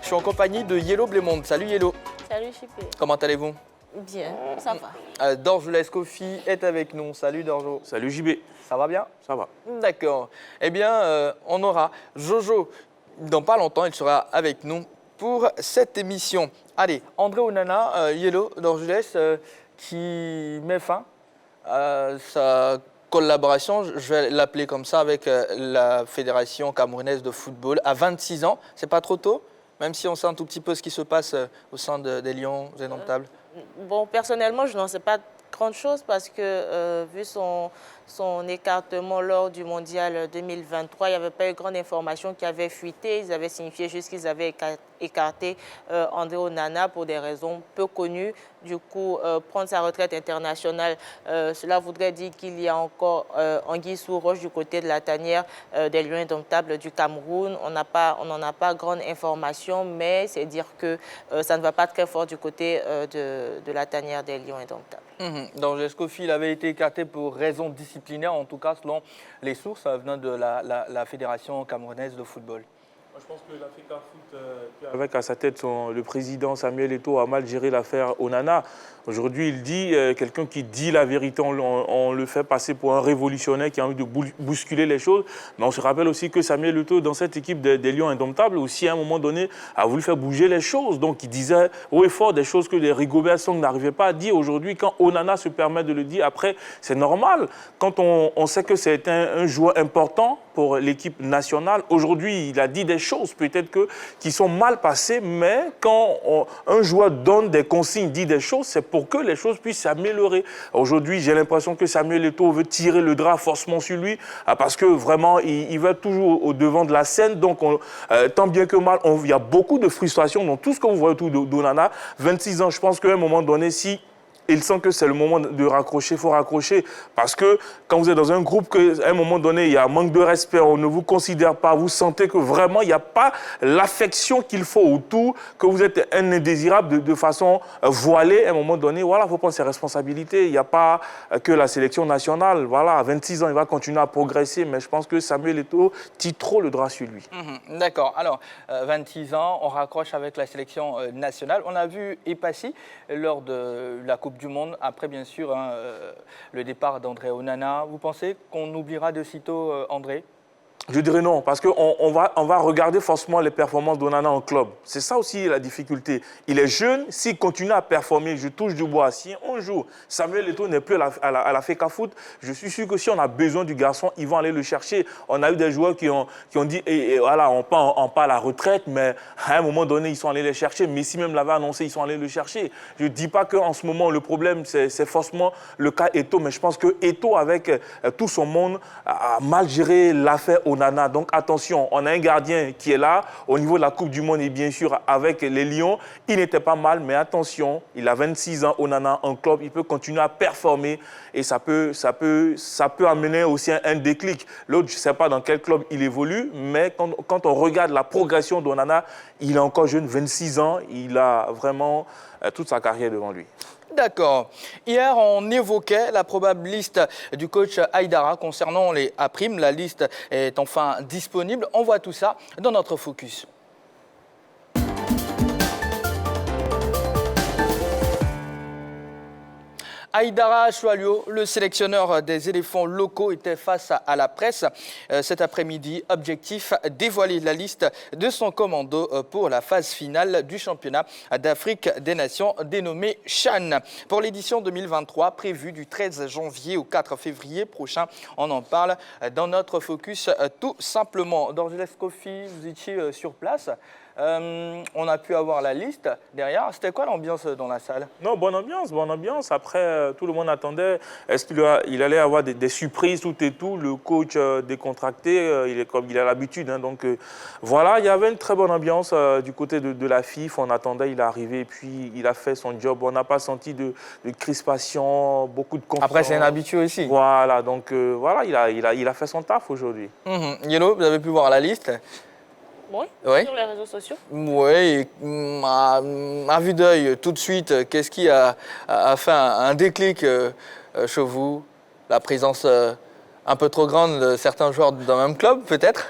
Je suis en compagnie de Yellow Blémonde. Salut Yellow. Salut Chipé. Comment allez-vous? Bien, ça va. Dorjoles Kofi est avec nous. Salut Dorjo. Salut JB. Ça va bien? Ça va. D'accord. Eh bien, on aura Jojo dans pas longtemps. Il sera avec nous pour cette émission. Allez, André Onana, Yellow Dorjoles, qui met fin à sa collaboration, je vais l'appeler comme ça, avec la Fédération camerounaise de football à 26 ans. C'est pas trop tôt, même si on sait un tout petit peu ce qui se passe au sein des Lions indomptables. Bon, personnellement, je n'en sais pas grande chose parce que vu son écartement lors du mondial 2023, il n'y avait pas eu grande information qui avait fuité. Ils avaient signifié juste qu'ils avaient écarté André Onana pour des raisons peu connues. Du coup, prendre sa retraite internationale, cela voudrait dire qu'il y a encore anguille sous roche du côté de la tanière des Lions indomptables du Cameroun. On n'en a pas grande information, mais c'est dire que ça ne va pas très fort du côté de la tanière des Lions indomptables. Donc, Escoffi, il avait été écarté pour raisons disciplinaires, en tout cas selon les sources venant de la Fédération camerounaise de football. Je pense que l'Africa Foot, avec à sa tête le président Samuel Eto'o, a mal géré l'affaire Onana. Aujourd'hui, il dit, quelqu'un qui dit la vérité, on le fait passer pour un révolutionnaire qui a envie de bousculer les choses. Mais on se rappelle aussi que Samuel Eto'o, dans cette équipe des Lions indomptables, aussi à un moment donné, a voulu faire bouger les choses. Donc il disait haut et fort des choses que les Rigobert Song n'arrivaient pas à dire. Aujourd'hui, quand Onana se permet de le dire, après, c'est normal. Quand on sait que c'est un joueur important pour l'équipe nationale, aujourd'hui, il a dit des choses peut-être qui sont mal passées, mais quand un joueur donne des consignes, dit des choses, c'est pour que les choses puissent s'améliorer. Aujourd'hui, j'ai l'impression que Samuel Eto'o veut tirer le drap forcément sur lui, parce que vraiment, il va toujours au devant de la scène. Donc, tant bien que mal, il y a beaucoup de frustration dans tout ce que vous voyez autour d'Onana. 26 ans, je pense qu'à un moment donné, si il sent que c'est le moment de raccrocher, il faut raccrocher. Parce que quand vous êtes dans un groupe, qu'à un moment donné, il y a un manque de respect, on ne vous considère pas, vous sentez que vraiment, il n'y a pas l'affection qu'il faut autour, que vous êtes un indésirable de façon voilée. À un moment donné, voilà, il faut prendre ses responsabilités. Il n'y a pas que la sélection nationale. Voilà, à 26 ans, il va continuer à progresser. Mais je pense que Samuel Eto'o tire trop le drap sur lui. D'accord. Alors, 26 ans, on raccroche avec la sélection nationale. On a vu Epassi lors de la Coupe du Monde, après bien sûr le départ d'André Onana. Vous pensez qu'on oubliera de sitôt André? Je dirais non, parce qu'on va regarder forcément les performances d'Onana en club. C'est ça aussi la difficulté. Il est jeune, s'il continue à performer, je touche du bois. Si un jour Samuel Eto'o n'est plus à la FECA Foot, je suis sûr que si on a besoin du garçon, ils vont aller le chercher. On a eu des joueurs qui ont dit, voilà, on part à la retraite, mais à un moment donné, ils sont allés les chercher. Messi même l'avait annoncé, ils sont allés le chercher. Je ne dis pas qu'en ce moment, le problème, c'est forcément le cas Eto'o, mais je pense que Eto'o, avec tout son monde, a mal géré l'affaire Onana. Donc attention, on a un gardien qui est là au niveau de la Coupe du Monde et bien sûr avec les Lions, il n'était pas mal, mais attention, il a 26 ans, Onana en club, il peut continuer à performer et ça peut amener aussi un déclic. L'autre, je ne sais pas dans quel club il évolue, mais quand on regarde la progression d'Onana, il est encore jeune, 26 ans, il a vraiment toute sa carrière devant lui. D'accord. Hier, on évoquait la probable liste du coach Aïdara concernant les A'. La liste est enfin disponible. On voit tout ça dans notre focus. Aïdara Choualio, le sélectionneur des éléphants locaux, était face à la presse cet après-midi. Objectif, dévoiler la liste de son commando pour la phase finale du championnat d'Afrique des Nations dénommé CHAN. Pour l'édition 2023, prévue du 13 janvier au 4 février prochain. On en parle dans notre focus tout simplement. Dorjoles Kofi, vous étiez sur place. On a pu avoir la liste derrière. C'était quoi l'ambiance dans la salle? Non, bonne ambiance. Après, tout le monde attendait. Est-ce qu'il allait avoir des surprises, tout et tout? Le coach décontracté, il est comme il a l'habitude. Donc voilà, il y avait une très bonne ambiance du côté de la FIF. On attendait, il est arrivé et puis il a fait son job. On n'a pas senti de crispation, beaucoup de confiance. Après, c'est un habitué aussi. Voilà, donc voilà, il a fait son taf aujourd'hui. Yellow, vous avez pu voir la liste? Oui, ouais. Sur les réseaux sociaux. Oui, à vue d'œil, tout de suite, qu'est-ce qui a fait un déclic chez vous? La présence un peu trop grande de certains joueurs d'un même club, peut-être?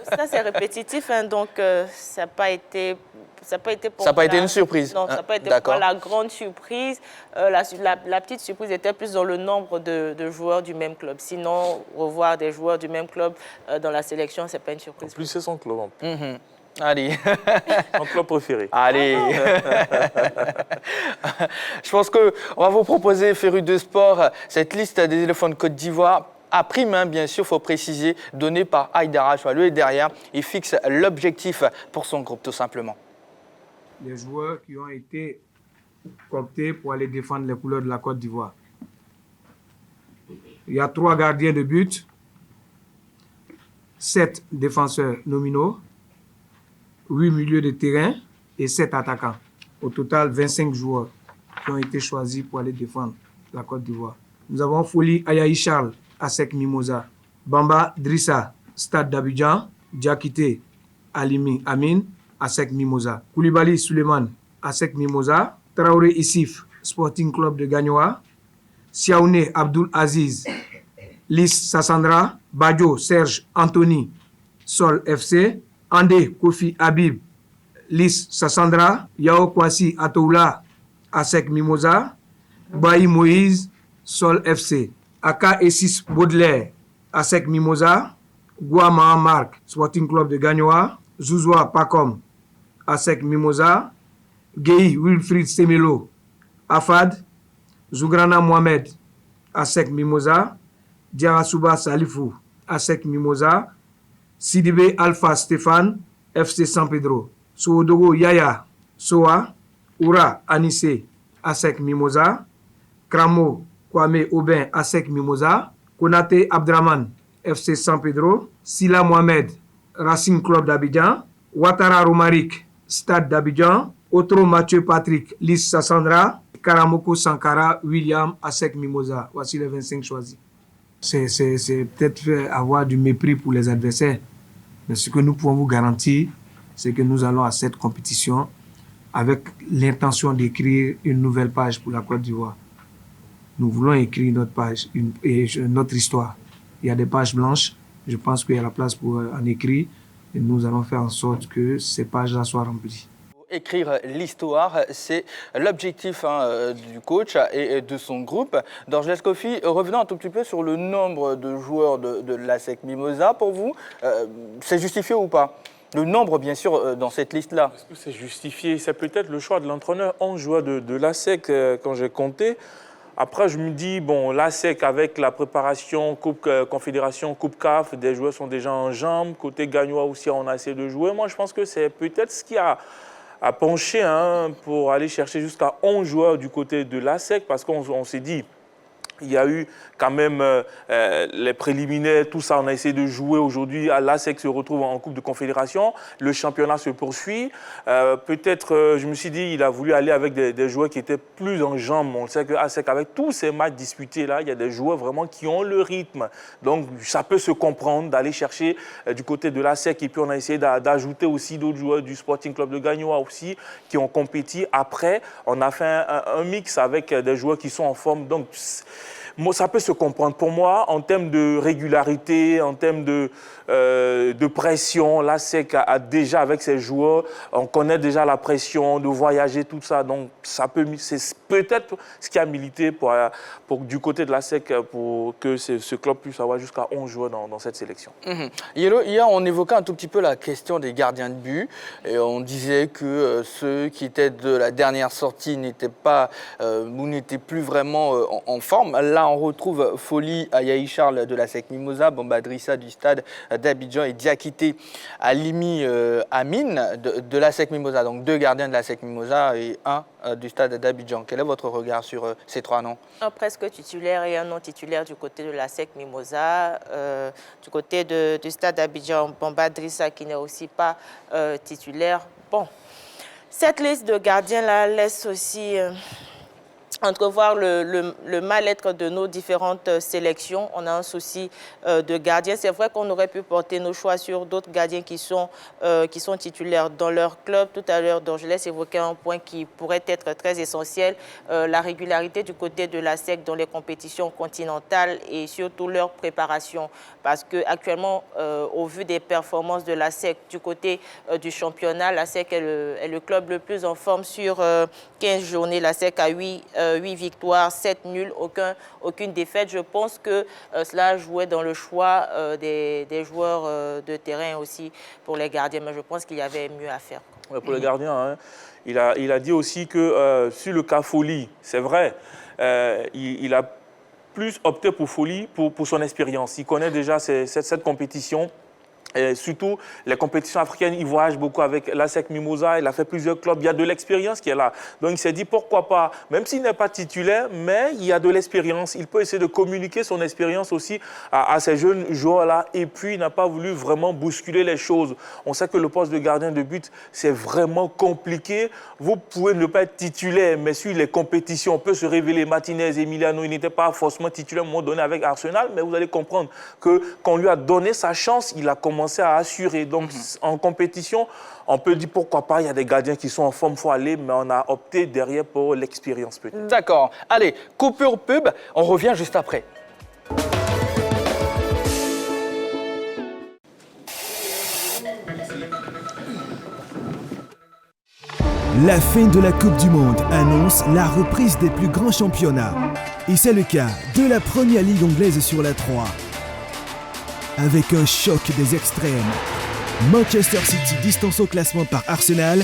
Ça, c'est répétitif, hein, donc ça n'a pas été pour... Ça n'a pas été une surprise. Non, ça n'a pas été pour la grande surprise. La petite surprise était plus dans le nombre de joueurs du même club. Sinon, revoir des joueurs du même club dans la sélection, ce n'est pas une surprise. En plus, c'est son club. En plus. Allez. Son club préféré. Allez. Je pense qu'on va vous proposer, Férus de Sport, cette liste des éléphants de Côte d'Ivoire. À prime, bien sûr, il faut préciser, donnée par Haïdara Choilou. Et derrière, il fixe l'objectif pour son groupe, tout simplement. Les joueurs qui ont été cooptés pour aller défendre les couleurs de la Côte d'Ivoire. Il y a 3 gardiens de but, 7 défenseurs nominaux, 8 milieux de terrain et 7 attaquants. Au total, 25 joueurs qui ont été choisis pour aller défendre la Côte d'Ivoire. Nous avons Foli Ayaï Charles, ASEC Mimosa, Bamba Drissa, Stade d'Abidjan, Diakité Alimi Amin, ASEC Mimosa, Koulibaly Suleiman, ASEC Mimosa, Traoré Issif, Sporting Club de Gagnoa, Siaoune Abdul Aziz, Lys Sassandra, Badjo Serge Anthony, Sol FC, Andé Kofi Habib, Lys Sassandra, Yao Kwasi Atoula, ASEC Mimosa, Bayi Moïse, Sol FC, Aka Essis Baudelaire, ASEC Mimosa, Guama Marc, Sporting Club de Gagnoa, Zouzoua Pacom, ASEC Mimosa, Gueye Wilfried Semelo, Afad, Zougrana Mohamed, ASEC Mimosa, Diarasuba Salifou, ASEC Mimosa, Sidibé Alpha Stéphane, FC San Pedro, Soudogo Yaya, Soa, Oura Anissé, ASEC Mimosa, Kramo Kwame Aubin, ASEC Mimosa, Konate Abdraman, FC San Pedro, Sila Mohamed, Racing Club d'Abidjan, Ouattara Romaric, Stade d'Abidjan, Otro Mathieu Patrick, Lys Sassandra, Karamoko Sankara, William, ASEC Mimosa. Voici les 25 choisis. C'est peut-être avoir du mépris pour les adversaires, mais ce que nous pouvons vous garantir, c'est que nous allons à cette compétition avec l'intention d'écrire une nouvelle page pour la Côte d'Ivoire. Nous voulons écrire notre page, notre histoire. Il y a des pages blanches, je pense qu'il y a la place pour en écrire, et nous allons faire en sorte que ces pages-là soient remplies. Écrire l'histoire, c'est l'objectif du coach et de son groupe. Dorges Kofi, revenons un tout petit peu sur le nombre de joueurs de l'ASEC Mimosa. Pour vous, c'est justifié ou pas? Le nombre, bien sûr, dans cette liste-là. Est-ce que c'est justifié? C'est peut-être le choix de l'entraîneur. 11 joueurs de l'ASEC, quand j'ai compté. Après, je me dis, bon, l'ASEC, avec la préparation Coupe Confédération, Coupe CAF, des joueurs sont déjà en jambes. Côté Gagnois aussi, on a assez de joueurs. Moi, je pense que c'est peut-être ce qui a penché pour aller chercher jusqu'à 11 joueurs du côté de l'ASEC, parce qu'on s'est dit, il y a eu quand même les préliminaires, tout ça, on a essayé de jouer aujourd'hui. L'ASEC se retrouve en Coupe de Confédération, le championnat se poursuit. Peut-être, je me suis dit, il a voulu aller avec des joueurs qui étaient plus en jambes. On sait que l'ASEC, avec tous ces matchs disputés là, il y a des joueurs vraiment qui ont le rythme. Donc ça peut se comprendre d'aller chercher du côté de l'ASEC. Et puis on a essayé d'ajouter aussi d'autres joueurs du Sporting Club de Gagnoa aussi, qui ont compéti. Après, on a fait un mix avec des joueurs qui sont en forme. Donc ça peut se comprendre. Pour moi, en termes de régularité, en termes de pression, l'ASEC a déjà, avec ses joueurs, on connaît déjà la pression de voyager, tout ça. Donc, c'est peut-être ce qui a milité du côté de l'ASEC pour que ce club puisse avoir jusqu'à 11 joueurs dans cette sélection. Yellow, hier, on évoquait un tout petit peu la question des gardiens de but. Et on disait que ceux qui étaient de la dernière sortie n'étaient plus vraiment en forme. Là, on retrouve Foli Ayaï Charles de l'ASEC Mimosa, Bamba Drissa du Stade d'Abidjan et Diakité Alimi Amin de l'ASEC Mimosa. Donc 2 gardiens de l'ASEC Mimosa et 1 du Stade d'Abidjan. Quel est votre regard sur ces 3 noms? Un presque titulaire et un non titulaire du côté de l'ASEC Mimosa. Du côté du Stade d'Abidjan, Bamba Drissa qui n'est aussi pas titulaire. Bon, cette liste de gardiens-là laisse aussi entrevoir le mal-être de nos différentes sélections. On a un souci de gardiens. C'est vrai qu'on aurait pu porter nos choix sur d'autres gardiens qui sont titulaires dans leur club. Tout à l'heure, Dorgelès évoquait un point qui pourrait être très essentiel, la régularité du côté de la SEC dans les compétitions continentales et surtout leur préparation. Parce qu'actuellement, au vu des performances de la SEC du côté du championnat, la SEC est le club le plus en forme sur 15 journées. La SEC a 8 victoires, 7 nuls, aucune défaite. Je pense que cela jouait dans le choix des joueurs de terrain aussi pour les gardiens. Mais je pense qu'il y avait mieux à faire. Ouais, pour les gardiens, hein, il a dit aussi que sur le cas Folly, c'est vrai, il a plus opté pour Folly pour son expérience. Il connaît déjà cette compétition. Et surtout, les compétitions africaines, il voyage beaucoup avec la SEC Mimosa, il a fait plusieurs clubs, il y a de l'expérience qui est là. Donc il s'est dit pourquoi pas, même s'il n'est pas titulaire, mais il y a de l'expérience, il peut essayer de communiquer son expérience aussi à ces jeunes joueurs-là. Et puis il n'a pas voulu vraiment bousculer les choses. On sait que le poste de gardien de but, c'est vraiment compliqué. Vous pouvez ne pas être titulaire, mais sur les compétitions, on peut se révéler. Martinez, Emiliano, il n'était pas forcément titulaire à un moment donné avec Arsenal, mais vous allez comprendre que quand on lui a donné sa chance, il a commencé à assurer. Donc, en compétition, on peut dire pourquoi pas, il y a des gardiens qui sont en forme, il faut aller, mais on a opté derrière pour l'expérience peut-être. D'accord. Allez, coupure pub, on revient juste après. La fin de la Coupe du Monde annonce la reprise des plus grands championnats. Et c'est le cas de la première ligue anglaise sur la 3. Avec un choc des extrêmes, Manchester City, distancé au classement par Arsenal,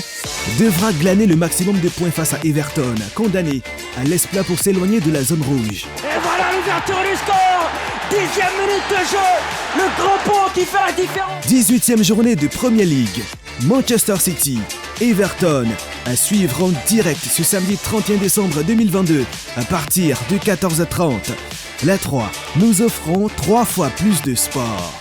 devra glaner le maximum de points face à Everton, condamné à l'exploit pour s'éloigner de la zone rouge. Et voilà l'ouverture du score, 10e minute de jeu, le grand pont qui fait la différence. 18e journée de Premier League, Manchester City, Everton, à suivre en direct ce samedi 31 décembre 2022 à partir de 14h30. La 3, nous offrons 3 fois plus de sport.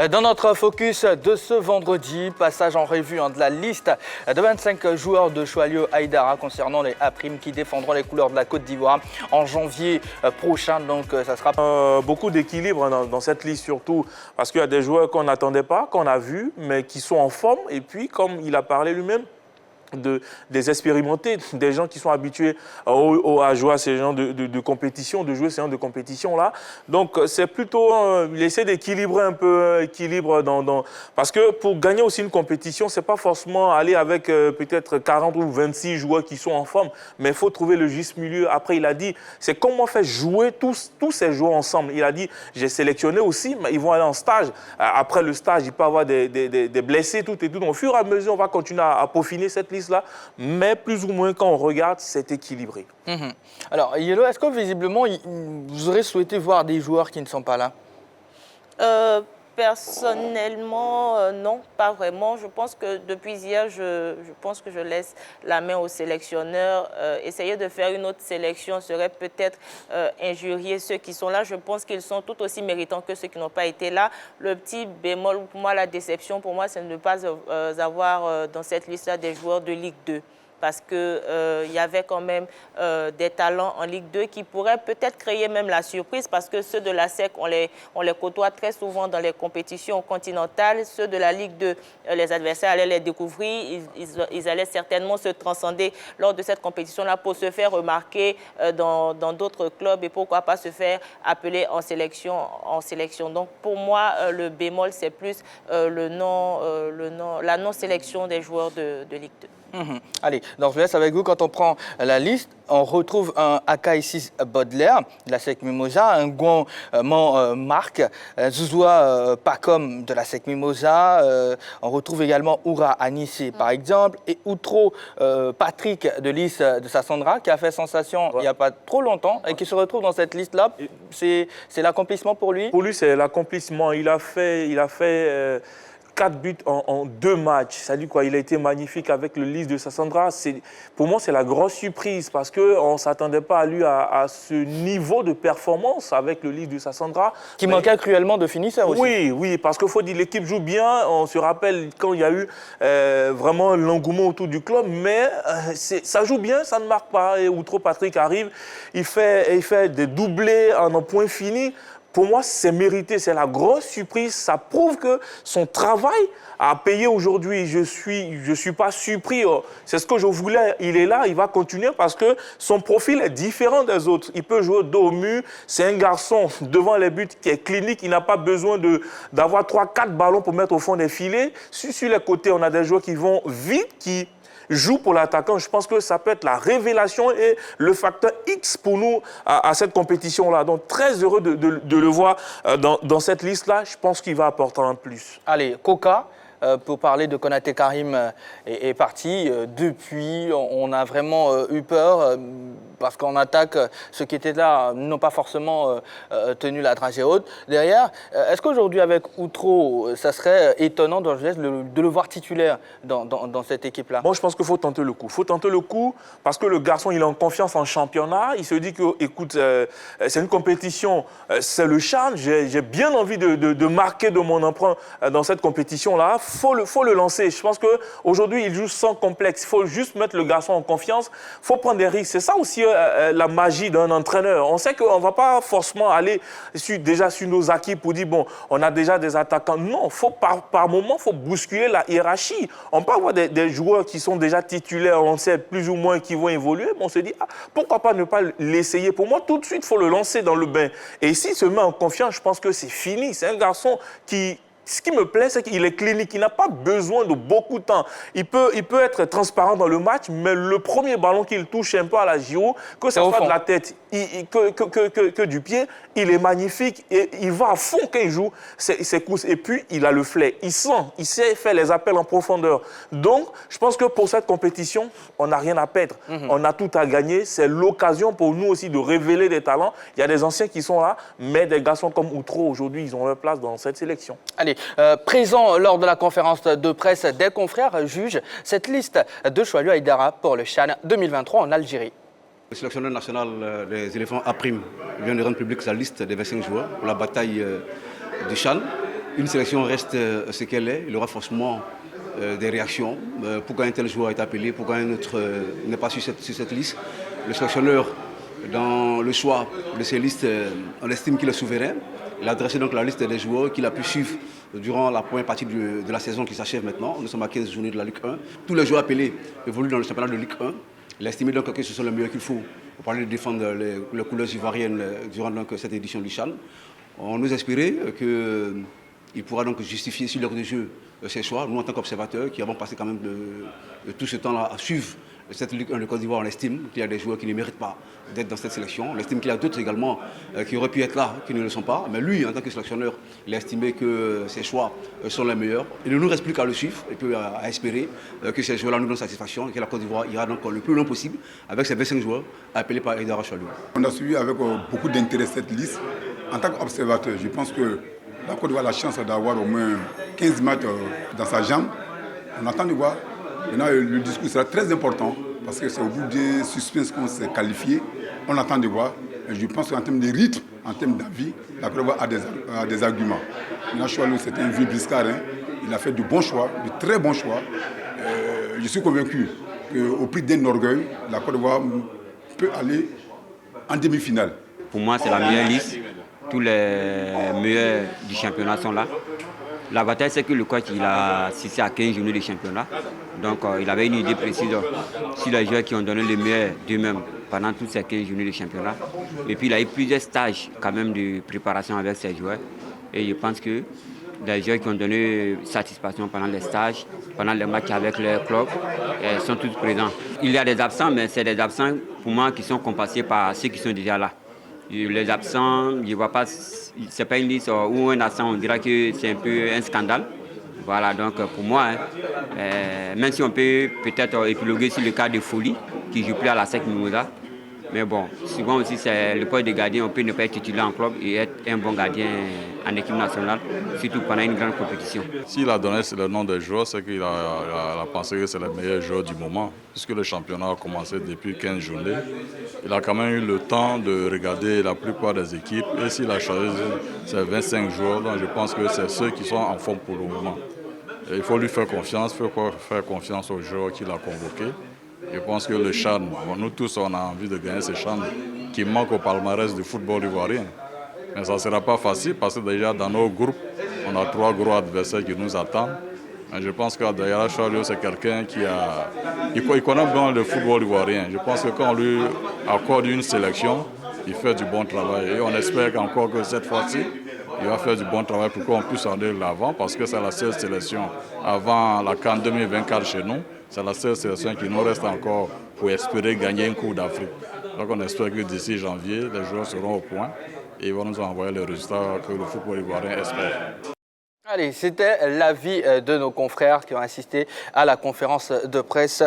Dans notre focus de ce vendredi, passage en revue de la liste de 25 joueurs de Choalio Haïdara concernant les A-Prime qui défendront les couleurs de la Côte d'Ivoire en janvier prochain. Donc ça sera beaucoup d'équilibre dans cette liste surtout parce qu'il y a des joueurs qu'on n'attendait pas, qu'on a vus, mais qui sont en forme. Et puis, comme il a parlé lui-même, des expérimentés, des gens qui sont habitués à jouer à ces genres de compétition, de jouer ces genres de compétition-là. Donc, c'est plutôt il essaie d'équilibrer un peu, parce que pour gagner aussi une compétition, c'est pas forcément aller avec peut-être 40 ou 26 joueurs qui sont en forme, mais il faut trouver le juste milieu. Après, il a dit, c'est comment faire jouer tous ces joueurs ensemble. Il a dit, j'ai sélectionné aussi, mais ils vont aller en stage. Après le stage, il peut y avoir des blessés, tout et tout. Donc, au fur et à mesure, on va continuer à peaufiner cette liste là, mais plus ou moins quand on regarde, c'est équilibré. Alors, Yellow, est-ce que visiblement, vous aurez souhaité voir des joueurs qui ne sont pas là? Personnellement, non, pas vraiment. Je pense que depuis hier, je pense que je laisse la main au sélectionneur. Essayer de faire une autre sélection serait peut-être injurier ceux qui sont là. Je pense qu'ils sont tout aussi méritants que ceux qui n'ont pas été là. Le petit bémol, pour moi, la déception, pour moi, c'est de ne pas avoir dans cette liste-là des joueurs de Ligue 2. Parce qu'il y avait quand même des talents en Ligue 2 qui pourraient peut-être créer même la surprise parce que ceux de la SEC, on les côtoie très souvent dans les compétitions continentales. Ceux de la Ligue 2, les adversaires allaient les découvrir. Ils allaient certainement se transcender lors de cette compétition-là pour se faire remarquer dans d'autres clubs et pourquoi pas se faire appeler en sélection. Donc pour moi, le bémol, c'est plus la non-sélection des joueurs de Ligue 2. Allez, donc je laisse avec vous. Quand on prend la liste, on retrouve un Akaïsis Baudelaire de la SEC Mimosa, un Gouan Marc, Zouzoua Pacom de la SEC Mimosa. On retrouve également Oura Anissé, par exemple, et Outro Patrick de l'IS de Sassandra, qui a fait sensation il n'y a pas trop longtemps et qui se retrouve dans cette liste-là. C'est l'accomplissement pour lui? Pour lui, c'est l'accomplissement. Il a fait 4 buts en 2 matchs. Ça dit quoi? Il a été magnifique avec le Lys de Sassandra. Pour moi, c'est la grosse surprise parce qu'on ne s'attendait pas à lui à ce niveau de performance avec le Lys de Sassandra. Qui manquait cruellement de finisseur aussi. Oui, parce qu'il faut dire l'équipe joue bien. On se rappelle quand il y a eu vraiment l'engouement autour du club, mais ça joue bien, ça ne marque pas. Et Outreau Patrick arrive, il fait des doublés en un point fini. Pour moi, c'est mérité, c'est la grosse surprise. Ça prouve que son travail a payé aujourd'hui. Je suis pas surpris. C'est ce que je voulais. Il est là, il va continuer parce que son profil est différent des autres. Il peut jouer dos au mur. C'est un garçon devant les buts qui est clinique. Il n'a pas besoin d'avoir 3-4 ballons pour mettre au fond des filets. Sur les côtés, on a des joueurs qui vont vite, qui joue pour l'attaquant. Je pense que ça peut être la révélation et le facteur X pour nous à cette compétition-là. Donc, très heureux de le voir dans cette liste-là. Je pense qu'il va apporter un plus. Allez, Coca, pour parler de Konaté Karim, est parti. Depuis, on a vraiment eu peur parce qu'en attaque, ceux qui étaient là n'ont pas forcément tenu la dragée haute. Derrière, est-ce qu'aujourd'hui, avec Outreau, ça serait étonnant de le voir titulaire dans cette équipe-là? Moi, je pense qu'il faut tenter le coup. Il faut tenter le coup parce que le garçon, il est en confiance en championnat. Il se dit que, écoute, c'est une compétition, c'est le charme. J'ai bien envie de marquer de mon empreinte dans cette compétition-là. Faut le lancer. Je pense qu'aujourd'hui, il joue sans complexe. Il faut juste mettre le garçon en confiance. Il faut prendre des risques. C'est ça aussi la magie d'un entraîneur. On sait qu'on ne va pas forcément aller déjà sur nos acquis pour dire, bon, on a déjà des attaquants. Non, par moment, il faut bousculer la hiérarchie. On peut avoir des joueurs qui sont déjà titulaires, on sait plus ou moins qui vont évoluer, mais on se dit, pourquoi pas ne pas l'essayer? Pour moi, tout de suite, il faut le lancer dans le bain. Et s'il se met en confiance, je pense que c'est fini. C'est un garçon qui... Ce qui me plaît, c'est qu'il est clinique. Il n'a pas besoin de beaucoup de temps. Il peut être transparent dans le match, mais le premier ballon qu'il touche un peu à la Giro, que ça soit de la tête que du pied, il est magnifique. Et il va à fond quand il joue ses courses. Et puis, il a le flair. Il sent, il sait faire les appels en profondeur. Donc, je pense que pour cette compétition, on n'a rien à perdre. On a tout à gagner. C'est l'occasion pour nous aussi de révéler des talents. Il y a des anciens qui sont là, mais des garçons comme Outreau, aujourd'hui, ils ont leur place dans cette sélection. Allez, présent lors de la conférence de presse des confrères jugent cette liste de Choualio Aïdara pour le CHAN 2023 en Algérie. Le sélectionneur national des éléphants A-Prime vient de rendre publique sa liste des 25 joueurs pour la bataille du CHAN. Une sélection reste ce qu'elle est. Il y aura forcément des réactions. Pourquoi un tel joueur est appelé, pourquoi un autre n'est pas sur cette liste. Le sélectionneur, dans le choix de ces listes, on estime qu'il est souverain. Il a dressé donc la liste des joueurs qu'il a pu suivre durant la première partie de la saison qui s'achève maintenant. Nous sommes à 15 journées de la Ligue 1. Tous les joueurs appelés évoluent dans le championnat de Ligue 1. Il a estimé donc que ce sont les meilleurs qu'il faut pour parler de défendre les couleurs ivoiriennes durant donc cette édition du CHAN. On nous espérait qu'il pourra donc justifier sur l'heure de jeu ses choix. Nous, en tant qu'observateurs, qui avons passé quand même de tout ce temps-là à suivre cette Ligue 1 de Côte d'Ivoire, on estime qu'il y a des joueurs qui ne méritent pas d'être dans cette sélection. On estime qu'il y a d'autres également qui auraient pu être là, qui ne le sont pas. Mais lui, en tant que sélectionneur, il a estimé que ses choix sont les meilleurs. Il ne nous reste plus qu'à le suivre et puis à espérer que ces joueurs-là nous donnent satisfaction et que la Côte d'Ivoire ira donc le plus loin possible avec ses 25 joueurs appelés par Aïdara Choualio. On a suivi avec beaucoup d'intérêt cette liste. En tant qu'observateur, je pense que la Côte d'Ivoire a la chance d'avoir au moins 15 matchs dans sa jambe. On attend de voir. Maintenant, le discours sera très important parce que c'est au bout des suspens qu'on s'est qualifié. On attend de voir. Et je pense qu'en termes de rythme, en termes d'avis, la Côte d'Ivoire a des arguments. Maintenant, Choualio, c'est un vieux briscard. Il a fait de bons choix, de très bons choix. Je suis convaincu qu'au prix d'un orgueil, la Côte d'Ivoire peut aller en demi-finale. Pour moi, c'est la meilleure liste. Tous les meilleurs du championnat sont là. La bataille, c'est que le coach il a assisté à 15 journées de championnat. Donc, il avait une idée précise sur les joueurs qui ont donné le meilleur d'eux-mêmes pendant toutes ces 15 journées de championnat. Et puis, il a eu plusieurs stages quand même de préparation avec ces joueurs. Et je pense que les joueurs qui ont donné satisfaction pendant les stages, pendant les matchs avec leur club, sont tous présents. Il y a des absents, mais c'est des absents pour moi qui sont compensés par ceux qui sont déjà là. Les absents, je ne vois pas, ce n'est pas une liste où un absent, on dirait que c'est un peu un scandale. Voilà, donc pour moi, même si on peut peut-être épiloguer sur le cas de Folie, qui ne joue plus à la SEC Mimosa, Mais bon, souvent aussi, c'est le poste de gardien, on peut ne pas être titulaire en club et être un bon gardien en équipe nationale, surtout pendant une grande compétition. S'il a donné le nom des joueurs, c'est qu'il a pensé que c'est le meilleur joueur du moment. Puisque le championnat a commencé depuis 15 journées, il a quand même eu le temps de regarder la plupart des équipes. Et s'il a choisi ces 25 joueurs, donc je pense que c'est ceux qui sont en forme pour le moment. Et il faut lui faire confiance, aux joueurs qu'il a convoqués. Je pense que le CHAN, nous tous on a envie de gagner ce CHAN qui manque au palmarès du football ivoirien. Mais ça ne sera pas facile parce que déjà dans nos groupes, on a 3 gros adversaires qui nous attendent. Mais je pense que Dayala Choilio, c'est quelqu'un il connaît bien le football ivoirien. Je pense que quand on lui accorde une sélection, il fait du bon travail. Et on espère encore que cette fois-ci, il va faire du bon travail pour qu'on puisse aller de l'avant parce que c'est la seule sélection avant la CAN 2024 chez nous. C'est la seule sélection qui nous reste encore pour espérer gagner une Coupe d'Afrique. Donc on espère que d'ici janvier, les joueurs seront au point et ils vont nous envoyer les résultats que le football ivoirien espère. Allez, c'était l'avis de nos confrères qui ont assisté à la conférence de presse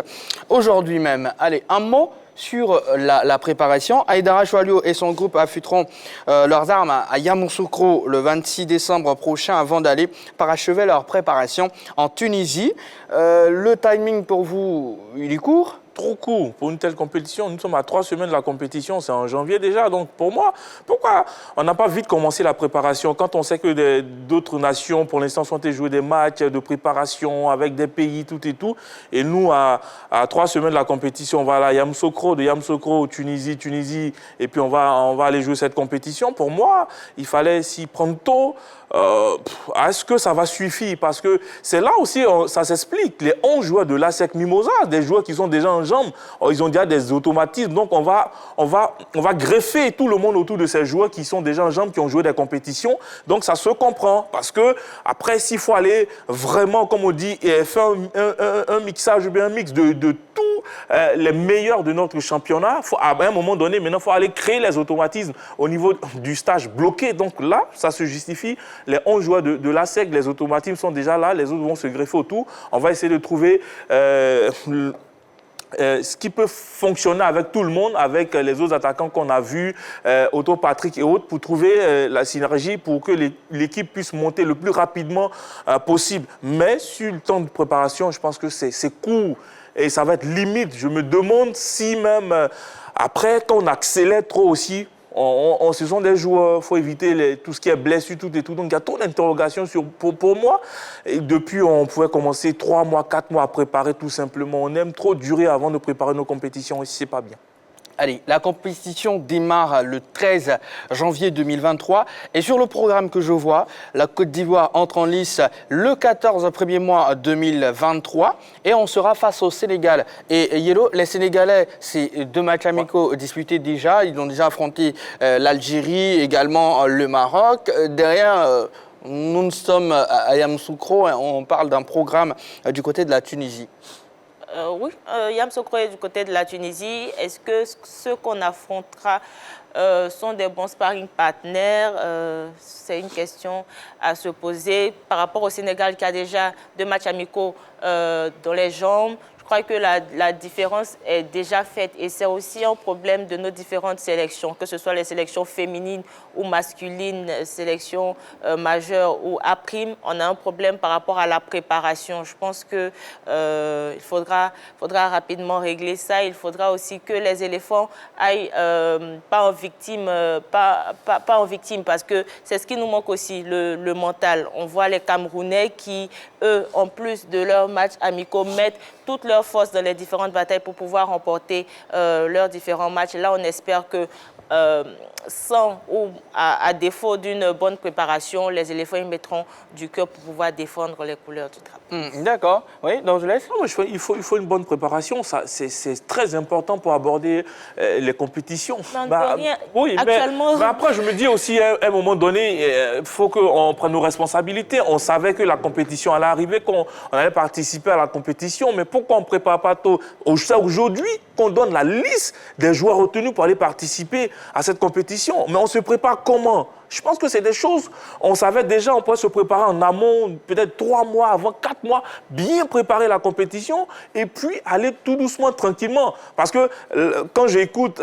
aujourd'hui même. Allez, un mot sur la préparation. Aïdara Choilio et son groupe affûteront leurs armes à Yamoussoukro le 26 décembre prochain avant d'aller parachever leur préparation en Tunisie. Le timing pour vous, il est court ? Trop court pour une telle compétition. Nous sommes à 3 semaines de la compétition, c'est en janvier déjà. Donc pour moi, pourquoi on n'a pas vite commencé la préparation quand on sait que d'autres nations, pour l'instant, sont jouer des matchs de préparation avec des pays, tout et tout. Et nous, à 3 semaines de la compétition, on va à Yamoussoukro, de Yamoussoukro, Tunisie, et puis on va aller jouer cette compétition. Pour moi, il fallait s'y prendre tôt. Est-ce que ça va suffire? Parce que c'est là aussi, ça s'explique. Les 11 joueurs de l'ASEC Mimosa, des joueurs qui sont déjà en jambes, ils ont déjà des automatismes. Donc on va greffer tout le monde autour de ces joueurs qui sont déjà en jambes, qui ont joué des compétitions. Donc ça se comprend. Parce que après, s'il faut aller vraiment, comme on dit, faire un mixage, un mix de tous les meilleurs de notre championnat, à un moment donné, maintenant, il faut aller créer les automatismes au niveau du stage bloqué. Donc là, ça se justifie. Les 11 joueurs de l'ASEC, les automatismes sont déjà là, les autres vont se greffer autour. On va essayer de trouver ce qui peut fonctionner avec tout le monde, avec les autres attaquants qu'on a vus, Otto Patrick et autres, pour trouver la synergie pour que l'équipe puisse monter le plus rapidement possible. Mais sur le temps de préparation, je pense que c'est court et ça va être limite. Je me demande si même, après, quand on accélère trop aussi, ce sont des joueurs, il faut éviter tout ce qui est blessure, tout et tout. Donc il y a trop d'interrogations pour moi. Et depuis, on pouvait commencer 3 mois, 4 mois à préparer tout simplement. On aime trop durer avant de préparer nos compétitions et c'est pas bien. Allez, la compétition démarre le 13 janvier 2023 et sur le programme que je vois, la Côte d'Ivoire entre en lice le 14 premier mois 2023 et on sera face au Sénégal. Et Yellow, les Sénégalais, c'est 2 matchs amicaux disputés déjà, ils ont déjà affronté l'Algérie, également le Maroc. Derrière, nous sommes à Yamoussoukro, on parle d'un programme du côté de la Tunisie. Oui, Yamoussoukro est du côté de la Tunisie. Est-ce que ceux qu'on affrontera sont des bons sparring partenaires? C'est une question à se poser. Par rapport au Sénégal qui a déjà 2 matchs amicaux dans les jambes, je crois que la différence est déjà faite et c'est aussi un problème de nos différentes sélections, que ce soit les sélections féminines ou masculines, sélections majeures ou A', on a un problème par rapport à la préparation. Je pense qu'il faudra rapidement régler ça. Il faudra aussi que les éléphants aillent pas en victime parce que c'est ce qui nous manque aussi, le mental. On voit les Camerounais qui, eux, en plus de leurs matchs amicaux, mettent toutes leurs forces dans les différentes batailles pour pouvoir remporter leurs différents matchs. Là, on espère que sans ou à défaut d'une bonne préparation, les éléphants y mettront du cœur pour pouvoir défendre les couleurs du drapeau. D'accord. Oui, donc je laisse. Il faut une bonne préparation. C'est très important pour aborder les compétitions. Oui, actuellement... mais après, je me dis aussi, à un moment donné, il faut qu'on prenne nos responsabilités. On savait que la compétition allait arriver, qu'on allait participer à la compétition, mais pourquoi on ne prépare pas tôt? Aujourd'hui, qu'on donne la liste des joueurs retenus pour aller participer à cette compétition. Mais on se prépare comment? Je pense que c'est des choses, on savait déjà, on pourrait se préparer en amont, peut-être 3 mois avant, 4 mois, bien préparer la compétition et puis aller tout doucement, tranquillement. Parce que quand j'écoute,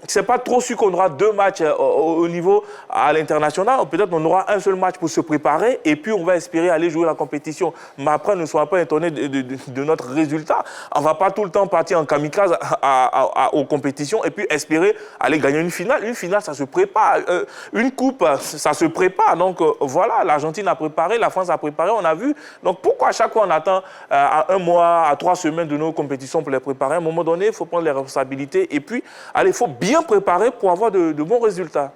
c'est pas trop sûr qu'on aura 2 matchs au niveau à l'international. Peut-être on aura un seul match pour se préparer et puis on va espérer aller jouer la compétition. Mais après, ne soyez pas étonnés de notre résultat. On ne va pas tout le temps partir en kamikaze aux compétitions et puis espérer aller gagner une finale. Une finale, ça se prépare. Une coupe, ça se prépare. Donc voilà, l'Argentine a préparé, la France a préparé, on a vu. Donc pourquoi à chaque fois on attend à 1 mois, à 3 semaines de nos compétitions pour les préparer? À un moment donné, il faut prendre les responsabilités et puis il faut bien préparer pour avoir de bons résultats.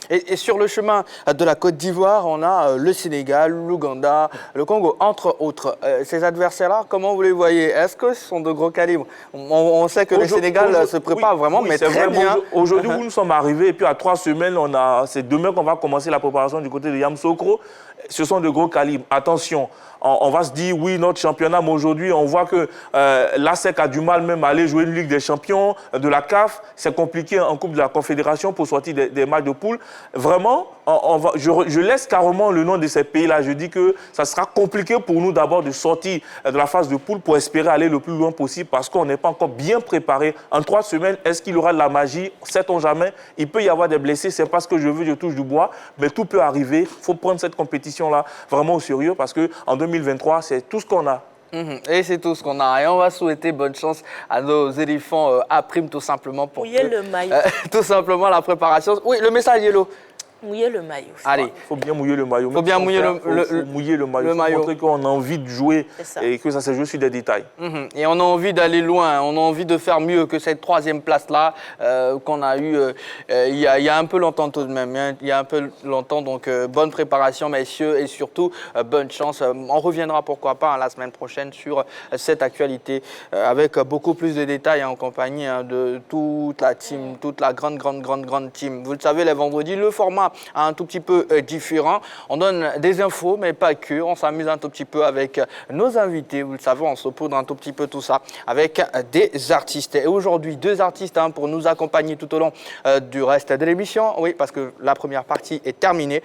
Et sur le chemin de la Côte d'Ivoire, on a le Sénégal, l'Ouganda, le Congo, entre autres. Ces adversaires-là, comment vous les voyez? Est-ce que ce sont de gros calibres? On sait que le Sénégal se prépare vraiment, mais très bien. Aujourd'hui, où nous sommes arrivés, et puis à 3 semaines, c'est demain qu'on va commencer la préparation du côté de Yamoussoukro. Ce sont de gros calibres. Attention, on va se dire, oui, notre championnat, mais aujourd'hui, on voit que l'ASEC a du mal même à aller jouer une Ligue des Champions, de la CAF. C'est compliqué en Coupe de la Confédération pour sortir des matchs de poule. Vraiment, je laisse carrément le nom de ces pays-là. Je dis que ça sera compliqué pour nous d'abord de sortir de la phase de poule pour espérer aller le plus loin possible parce qu'on n'est pas encore bien préparé. En 3 semaines, est-ce qu'il y aura de la magie? Sait-on jamais? Il peut y avoir des blessés, c'est pas ce que je veux, je touche du bois, mais tout peut arriver. Il faut prendre cette compétition-là vraiment au sérieux parce qu'en 2023, c'est tout ce qu'on a. Et c'est tout ce qu'on a. Et on va souhaiter bonne chance à nos éléphants à prime tout simplement pour mouiller le maillot. Tout simplement la préparation. Oui, le message Yellow. Mouiller le maillot. Allez. Il faut bien mouiller le maillot. Il faut bien mouiller le maillot. Il faut montrer qu'on a envie de jouer et que ça se joue sur des détails. Et on a envie d'aller loin, on a envie de faire mieux que cette 3e place-là qu'on a eue il y a un peu longtemps tout de même. Il y a un peu longtemps, donc bonne préparation messieurs et surtout bonne chance. On reviendra pourquoi pas la semaine prochaine sur cette actualité avec beaucoup plus de détails en compagnie de toute la team, toute la grande team. Vous le savez, les vendredis, le format un tout petit peu différent. On donne des infos, mais pas que. On s'amuse un tout petit peu avec nos invités. Vous le savez, on saupoudre un tout petit peu tout ça avec des artistes. Et aujourd'hui, 2 artistes pour nous accompagner tout au long du reste de l'émission. Oui, parce que la première partie est terminée.